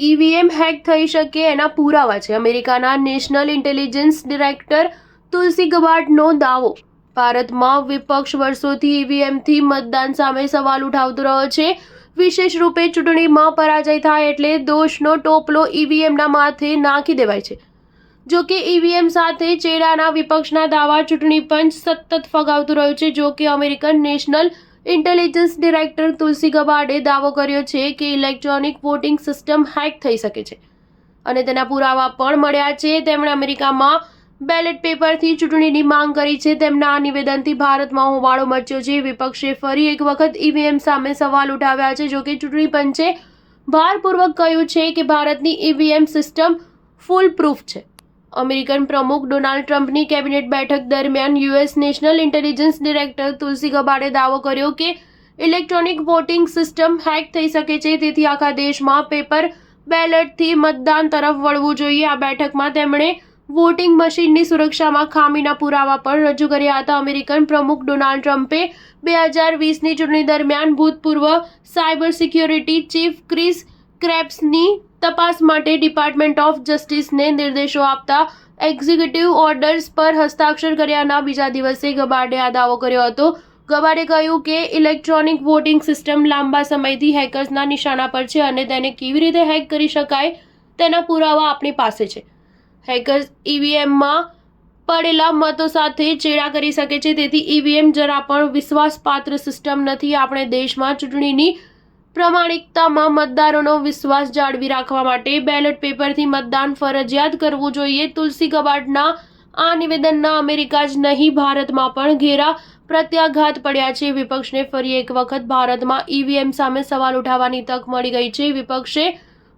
EVM hack થઈ શકે એના પુરાવા છે. અમેરિકાના નેશનલ ઇન્ટેલિજન્સ ડિરેક્ટર તુલસી ગબાર્ડનો દાવો. ભારતમાં વિપક્ષ વર્ષોથી ઈવીએમથી મતદાન સામે સવાલ ઉઠાવતો રહ્યો છે. વિશેષ રૂપે ચૂંટણીમાં પરાજય થાય એટલે દોષનો ટોપલો ઈવીએમના માથે નાખી દેવાય છે. જો કે ઈવીએમ સાથે ચેડાના વિપક્ષના દાવા ચૂંટણી પંચ સતત ફગાવતું રહ્યું છે. જો કે અમેરિકન નેશનલ ઇન્ટેલિજન્સ ડિરેક્ટર તુલસી ગબાર્ડે દાવો કર્યો છે કે ઇલેક્ટ્રોનિક વોટિંગ સિસ્ટમ હેક થઈ શકે છે અને તેના પુરાવા પણ મળ્યા છે. તેમણે અમેરિકામાં બેલેટ પેપરથી ચૂંટણીની માંગ કરી છે. તેમના આ નિવેદનથી ભારતમાં હોબાળો મચ્યો છે. વિપક્ષે ફરી એક વખત ઈવીએમ સામે સવાલ ઉઠાવ્યા છે. જો કે ચૂંટણી પંચે ભારપૂર્વક કહ્યું છે કે ભારતની ઈવીએમ સિસ્ટમ ફૂલ પ્રૂફ છે. અમેરિકન પ્રમુખ ડોનાલ્ડ ટ્રમ્પની કેબિનેટ બેઠક દરમિયાન યુએસ નેશનલ ઇન્ટેલિજન્સ ડિરેક્ટર તુલસી ગબાર્ડે દાવો કર્યો કે ઇલેક્ટ્રોનિક વોટિંગ સિસ્ટમ હેક થઈ શકે છે. તેથી આખા દેશમાં પેપર બેલેટથી મતદાન તરફ વળવું જોઈએ. આ બેઠકમાં તેમણે વોટિંગ મશીનની સુરક્ષામાં ખામીના પુરાવા પણ રજૂ કર્યા હતા. અમેરિકન પ્રમુખ ડોનાલ્ડ ટ્રમ્પે 2020ની ચૂંટણી દરમિયાન ભૂતપૂર્વ સાયબર સિક્યોરિટી ચીફ ક્રિસ ક્રેપ્સની તપાસ માટે ડિપાર્ટમેન્ટ ઓફ જસ્ટિસને નિર્દેશો આપતા એક્ઝિક્યુટિવ ઓર્ડર્સ પર હસ્તાક્ષર કર્યાના બીજા દિવસે ગબાર્ડે આ દાવો કર્યો હતો. ગબાર્ડે કહ્યું કે ઇલેક્ટ્રોનિક વોટિંગ સિસ્ટમ લાંબા સમયથી હેકર્સના નિશાના પર છે અને તેને કેવી રીતે હેક કરી શકાય તેના પુરાવા આપણી પાસે છે. હેકર્સ ઈવીએમમાં પડેલા મતો સાથે ચેડા કરી શકે છે. તેથી ઈવીએમ જરા પણ વિશ્વાસપાત્ર સિસ્ટમ નથી. આપણે દેશમાં ચૂંટણીની પ્રમાણિકતામાં મતદારોનો વિશ્વાસ જાળવી રાખવા માટે બેલેટ પેપરથી મતદાન ફરજિયાત કરવું જોઈએ. તુલસી ગબાર્ડના આ નિવેદનના અમેરિકા જ નહીં ભારતમાં પણ ઘેરા પ્રત્યાઘાત પડ્યા છે. વિપક્ષને ફરી એક વખત ભારતમાં ઈવીએમ સામે સવાલ ઉઠાવવાની તક મળી ગઈ છે. વિપક્ષે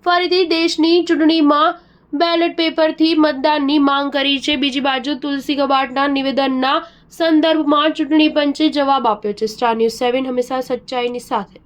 ફરીથી દેશની ચૂંટણીમાં બેલેટ પેપરથી મતદાનની માંગ કરી છે. બીજી બાજુ તુલસી ગબાર્ડના નિવેદનના સંદર્ભમાં ચૂંટણી પંચે જવાબ આપ્યો છે. સ્ટાર ન્યૂઝ 7 હંમેશા સચ્ચાઈની સાથે.